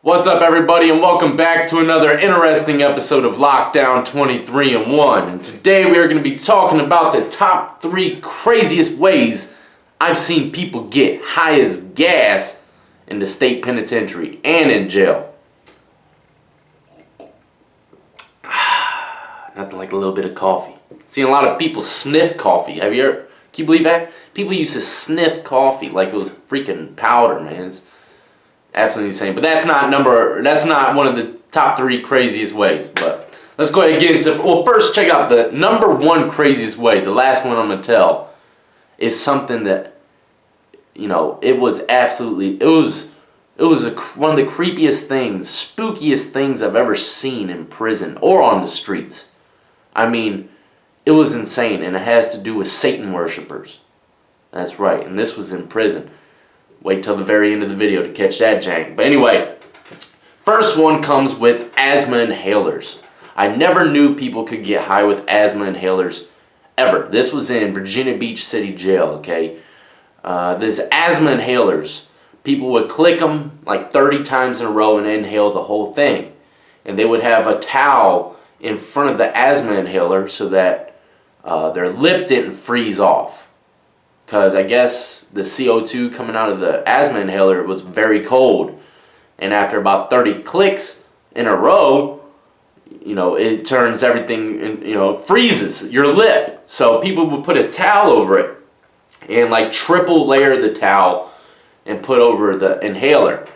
What's up, everybody, and welcome back to another interesting episode of Lockdown 23-1. And today we are going to be talking about the top 3 craziest ways I've seen people get high as gas in the state penitentiary and in jail. Nothing like a little bit of coffee. Seen a lot of people sniff coffee. Can you believe that? People used to sniff coffee like it was freaking powder, man. It's absolutely insane. But that's not one of the top 3 craziest ways. But let's go ahead and get into, well, first check out the number 1 craziest way. The last one I'm going to tell is something that, it was one of the creepiest things, spookiest things I've ever seen in prison or on the streets. I mean, it was insane, and it has to do with Satan worshipers. That's right, and this was in prison. Wait till the very end of the video to catch that jank. But anyway, first one comes with asthma inhalers. I never knew people could get high with asthma inhalers ever. This was in Virginia Beach City Jail, okay? These asthma inhalers, people would click them like 30 times in a row and inhale the whole thing. And they would have a towel in front of the asthma inhaler so that their lip didn't freeze off. Because I guess the CO2 coming out of the asthma inhaler was very cold. And after about 30 clicks in a row, it turns everything, freezes your lip. So people would put a towel over it and like triple layer the towel and put over the inhaler.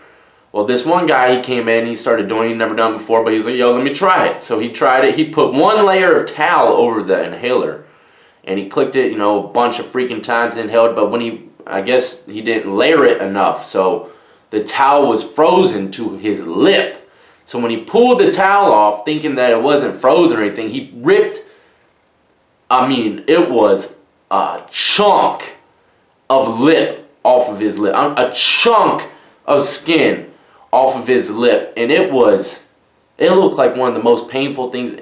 Well, this one guy, he came in, he started doing it, he'd never done before, but he was like, yo, let me try it. So he tried it. He put 1 layer of towel over the inhaler. And he clicked it, a bunch of freaking times, inhaled, but I guess he didn't layer it enough. So the towel was frozen to his lip. So when he pulled the towel off, thinking that it wasn't frozen or anything, he ripped, it was a chunk of lip off of his lip. A chunk of skin off of his lip. And it looked like one of the most painful things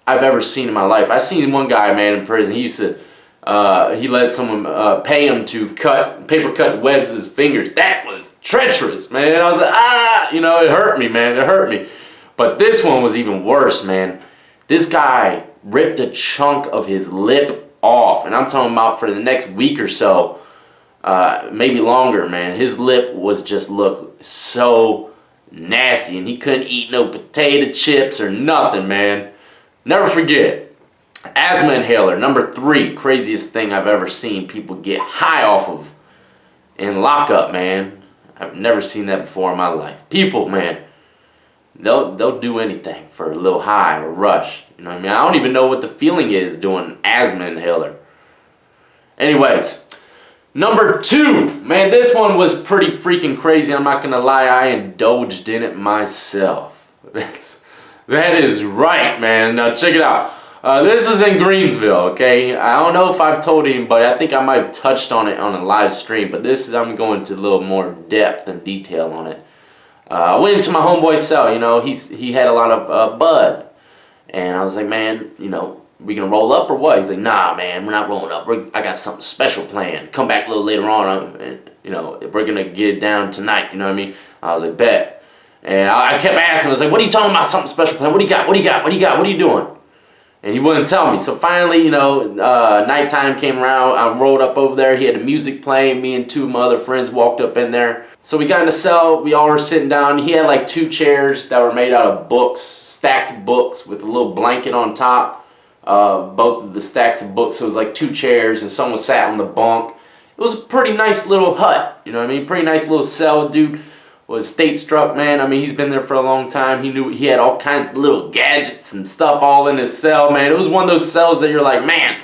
I've ever seen in my life. I seen one guy, man, in prison. He used to, he let someone pay him to paper cut webs his fingers. That was treacherous, man. I was like, it hurt me, man. It hurt me. But this one was even worse, man. This guy ripped a chunk of his lip off, and I'm talking about for the next week or so, maybe longer, man. His lip looked so nasty, and he couldn't eat no potato chips or nothing, man. Never forget it. Asthma inhaler, number 3 craziest thing I've ever seen people get high off of in lockup, man. I've never seen that before in my life. People, man, they'll do anything for a little high or rush. You know what I mean? I don't even know what the feeling is doing asthma inhaler. Anyways, number 2, man, this one was pretty freaking crazy. I'm not gonna lie, I indulged in it myself. That is right, man. Now check it out. This was in Greensville, okay? I don't know if I've told anybody. I think I might have touched on it on a live stream, but I'm going into a little more depth and detail on it. I went into my homeboy's cell, he had a lot of bud. And I was like, man, we gonna roll up or what? He's like, nah, man, we're not rolling up. I got something special planned. Come back a little later on, and, we're gonna get it down tonight, you know what I mean? I was like, bet. And I kept asking, I was like, what are you talking about, something special plan? What do you got? What do you got? What do you got? What are you doing? And he wouldn't tell me. So finally, nighttime came around. I rolled up over there. He had the music playing. Me and 2 of my other friends walked up in there. So we got in the cell. We all were sitting down. He had like 2 chairs that were made out of books, stacked books with a little blanket on top. Both of the stacks of books. So it was like 2 chairs, and someone sat on the bunk. It was a pretty nice little hut. You know what I mean? Pretty nice little cell, dude. Was state struck, man. He's been there for a long time. He had all kinds of little gadgets and stuff all in his cell, man. It was one of those cells that you're like, man,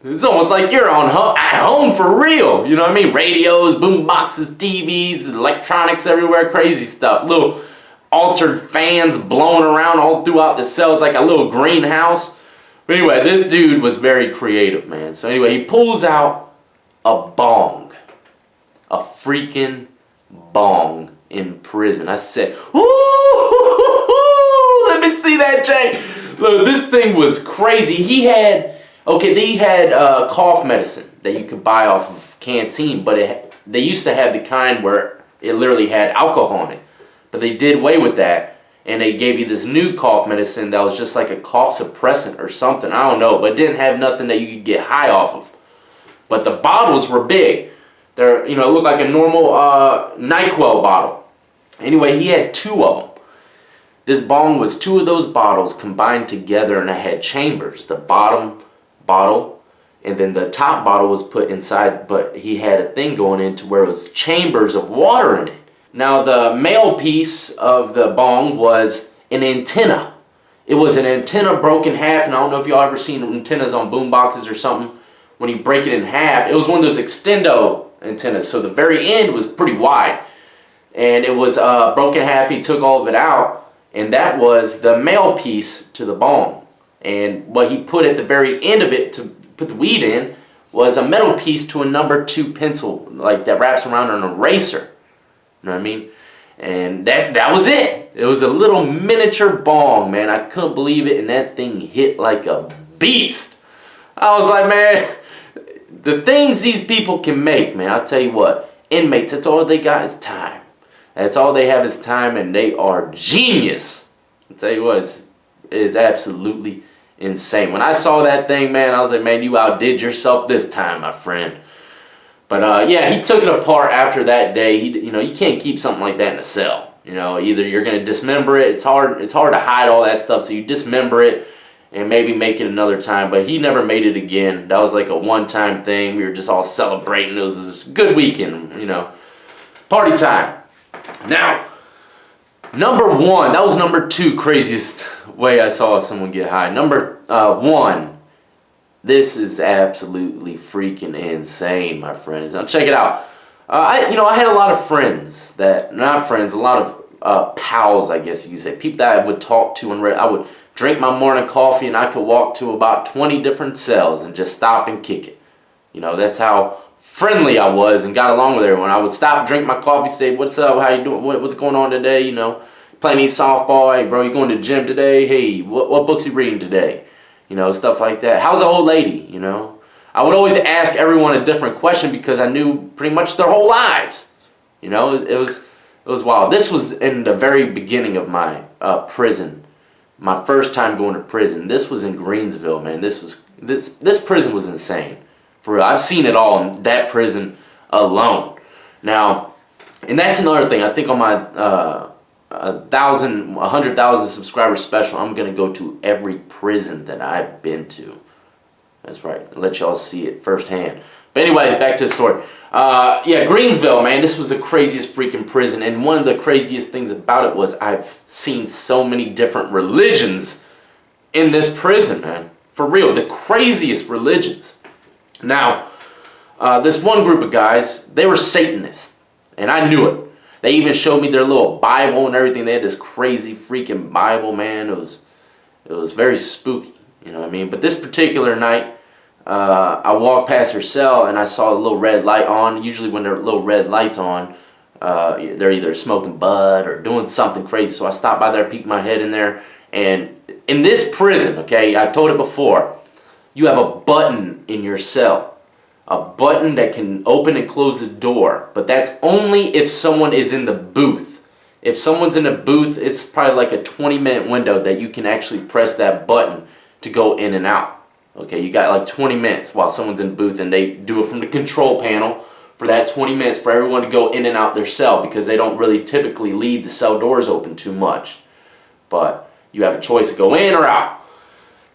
it's almost like you're at home for real. You know what I mean? Radios, boom boxes, TVs, electronics everywhere, crazy stuff. Little altered fans blowing around all throughout the cell. It's like a little greenhouse. But anyway, this dude was very creative, man. So anyway, he pulls out a bong. A freaking bong in prison. I said, ooh, let me see that chain. Look, this thing was crazy. They had cough medicine that you could buy off of Canteen, but they used to have the kind where it literally had alcohol in it. But they did away with that, and they gave you this new cough medicine that was just like a cough suppressant or something. I don't know, but it didn't have nothing that you could get high off of. But the bottles were big. They're, it looked like a normal NyQuil bottle. Anyway, he had 2 of them. This bong was 2 of those bottles combined together, and it had chambers. The bottom bottle and then the top bottle was put inside, but he had a thing going into where it was chambers of water in it. Now the male piece of the bong was an antenna. It was an antenna broken in half, and I don't know if y'all ever seen antennas on boom boxes or something. When you break it in half, it was one of those extendo antennas, so the very end was pretty wide. And it was broken in half. He took all of it out, and that was the male piece to the bong. And what he put at the very end of it to put the weed in was a metal piece to a number 2 pencil, like that wraps around an eraser. You know what I mean? And that was it. It was a little miniature bong, man. I couldn't believe it, and that thing hit like a beast. I was like, man, the things these people can make, man, I'll tell you what, inmates, that's all they got is time. That's all they have is time, and they are genius. I'll tell you what, it is absolutely insane. When I saw that thing, man, I was like, man, you outdid yourself this time, my friend. But yeah, he took it apart after that day. You can't keep something like that in a cell. Either you're gonna dismember it. It's hard to hide all that stuff, so you dismember it and maybe make it another time. But he never made it again. That was like a one-time thing. We were just all celebrating. It was this good weekend, party time. Now, number 1, that was number 2 craziest way I saw someone get high. Number 1. This is absolutely freaking insane, my friends. Now check it out. I had a lot of friends a lot of pals, I guess you could say. People that I would talk to, and I would drink my morning coffee, and I could walk to about 20 different cells and just stop and kick it. That's how friendly I was and got along with everyone. I would stop, drink my coffee, say, "What's up? How you doing? What's going on today? Playing any softball? Hey, bro, you going to the gym today? Hey, what books you reading today?" Stuff like that. "How's the old lady?" I would always ask everyone a different question because I knew pretty much their whole lives. It was wild. This was in the very beginning of my prison, my first time going to prison. This was in Greensville, man. This prison was insane. For real, I've seen it all in that prison alone. Now, and that's another thing. I think on my 100,000 subscriber special, I'm gonna go to every prison that I've been to. That's right. I'll let y'all see it firsthand. But anyways, back to the story. Yeah, Greensville, man, this was the craziest freaking prison, and one of the craziest things about it was I've seen so many different religions in this prison, man. For real, the craziest religions. Now, this one group of guys, they were Satanists, and I knew it. They even showed me their little Bible and everything. They had this crazy freaking Bible, man. It was very spooky, you know what I mean? But this particular night, I walked past her cell and I saw a little red light on. Usually when there are little red lights on, they're either smoking bud or doing something crazy. So I stopped by there, peeked my head in there. And in this prison, okay, I told it before, you have a button in your cell. A button that can open and close the door. But that's only if someone is in the booth. If someone's in the booth, it's probably like a 20-minute window that you can actually press that button to go in and out. Okay, you got like 20 minutes while someone's in the booth, and they do it from the control panel for that 20 minutes for everyone to go in and out their cell, because they don't really typically leave the cell doors open too much. But you have a choice to go in or out.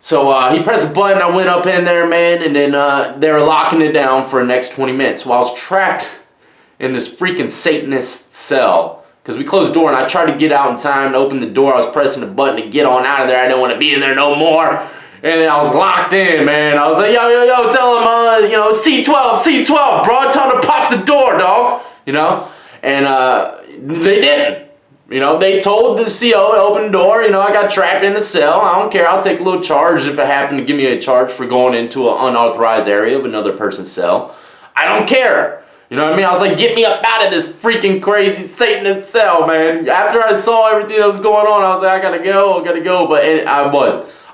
So he pressed a button, I went up in there, man, and then they were locking it down for the next 20 minutes. So I was trapped in this freaking Satanist cell, because we closed the door, and I tried to get out in time to open the door. I was pressing the button to get on out of there. I didn't want to be in there no more. And then I was locked in, man. I was like, yo, tell him, C12, bro, tell him to pop the door, dog. And they didn't. They told the CO to open the door. I got trapped in the cell. I don't care. I'll take a little charge if it happened to give me a charge for going into an unauthorized area of another person's cell. I don't care. You know what I mean? I was like, get me up out of this freaking crazy Satanist cell, man. After I saw everything that was going on, I was like, I gotta go. But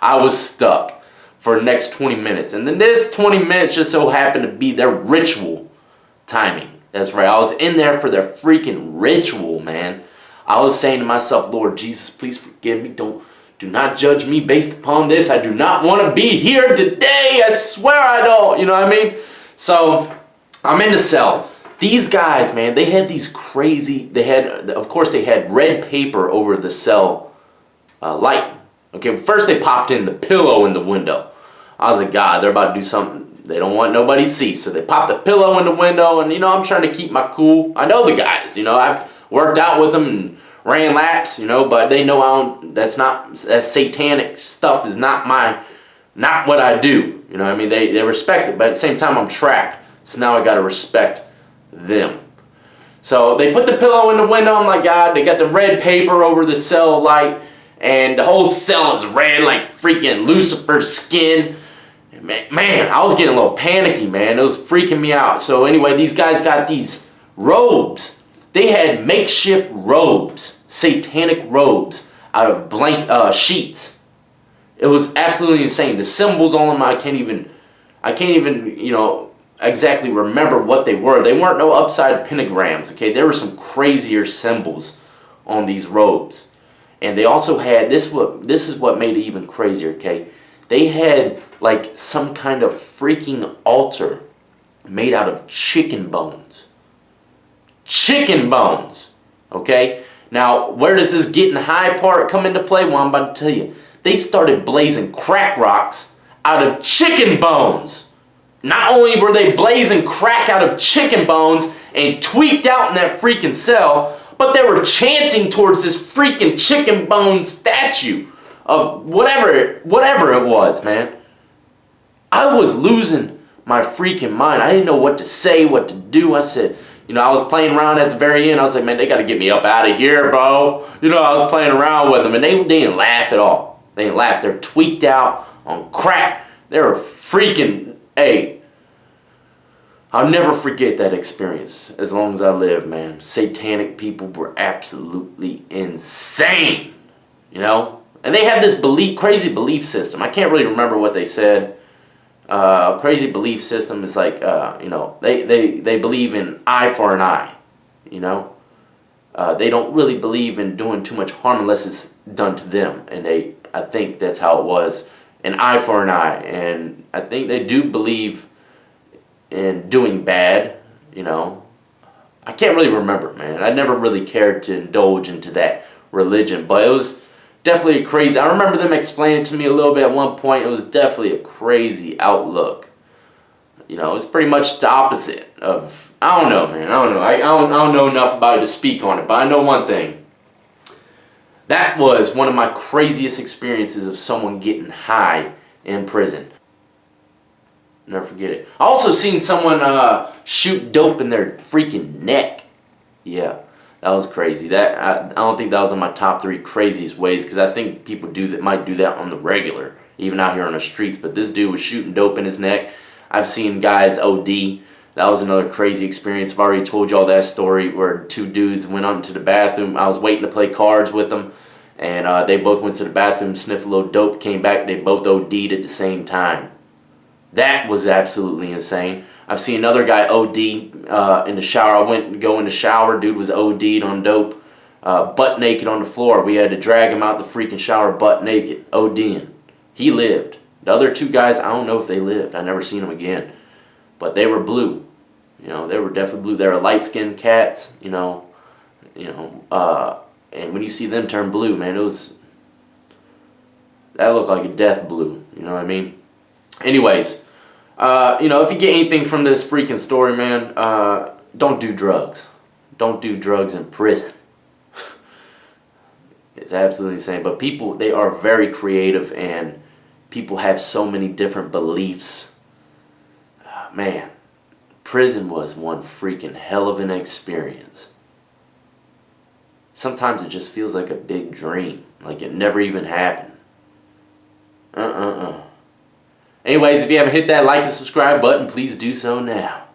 I was stuck for the next 20 minutes. And then this 20 minutes just so happened to be their ritual timing. That's right. I was in there for their freaking ritual, man. I was saying to myself, Lord Jesus, please forgive me. Do not judge me based upon this. I do not want to be here today. I swear I don't. You know what I mean? So I'm in the cell. These guys, man, they had these crazy, of course they had red paper over the cell light. Okay, first they popped in the pillow in the window. I was like, God, they're about to do something they don't want nobody to see. So they popped the pillow in the window, and, I'm trying to keep my cool. I know the guys, I've worked out with them and ran laps, but they know that satanic stuff is not what I do. You know what I mean? They respect it, but at the same time I'm trapped. So now I got to respect them. So they put the pillow in the window. I'm like, God, they got the red paper over the cell light, and the whole cell is red like freaking Lucifer's skin. Man, I was getting a little panicky, man. It was freaking me out. So anyway, these guys got these robes. They had makeshift robes, satanic robes, out of blank sheets. It was absolutely insane. The symbols on them, I can't even, exactly remember what they were. They weren't no upside pentagrams, okay? There were some crazier symbols on these robes. And they also had, this is what made it even crazier, okay? They had like some kind of freaking altar made out of chicken bones. Chicken bones, okay? Now, where does this getting high part come into play? Well, I'm about to tell you. They started blazing crack rocks out of chicken bones. Not only were they blazing crack out of chicken bones and tweaked out in that freaking cell, but they were chanting towards this freaking chicken bone statue of whatever it was, man. I was losing my freaking mind. I didn't know what to say, what to do. I said, I was playing around at the very end. I was like, man, they got to get me up out of here, bro. I was playing around with them, and they didn't laugh at all. They didn't laugh. They're tweaked out on crack. They were freaking, hey, I'll never forget that experience as long as I live, man. Satanic people were absolutely insane, And they have this crazy belief system. I can't really remember what they said. Crazy belief system is like, they believe in eye for an eye, They don't really believe in doing too much harm unless it's done to them. And I think that's how it was, an eye for an eye. And I think they do believe in doing bad, I can't really remember, man. I never really cared to indulge into that religion, but it was definitely crazy. I remember them explaining to me a little bit at one point. It was definitely a crazy outlook. It's pretty much the opposite of, I don't know, man. I don't know. I don't know enough about it to speak on it, but I know one thing. That was one of my craziest experiences of someone getting high in prison. Never forget it. I also seen someone shoot dope in their freaking neck. Yeah. That was crazy. I don't think that was on my top 3 craziest ways, because I think people might do that on the regular, even out here on the streets. But this dude was shooting dope in his neck. I've seen guys OD. That was another crazy experience. I've already told y'all that story where 2 dudes went up to the bathroom. I was waiting to play cards with them, and they both went to the bathroom, sniffed a little dope, came back. They both OD'd at the same time. That was absolutely insane. I've seen another guy OD in the shower. I went and go in the shower. Dude was OD'd on dope, butt naked on the floor. We had to drag him out the freaking shower butt naked, ODing. He lived. The other 2 guys, I don't know if they lived. I never seen them again. But they were blue. They were definitely blue. They were light-skinned cats, and when you see them turn blue, man, that looked like a death blue. You know what I mean? Anyways, if you get anything from this freaking story, man, don't do drugs. Don't do drugs in prison. It's absolutely insane. But people, they are very creative, and people have so many different beliefs. Man, prison was one freaking hell of an experience. Sometimes it just feels like a big dream, like it never even happened. Anyways, if you haven't hit that like and subscribe button, please do so now.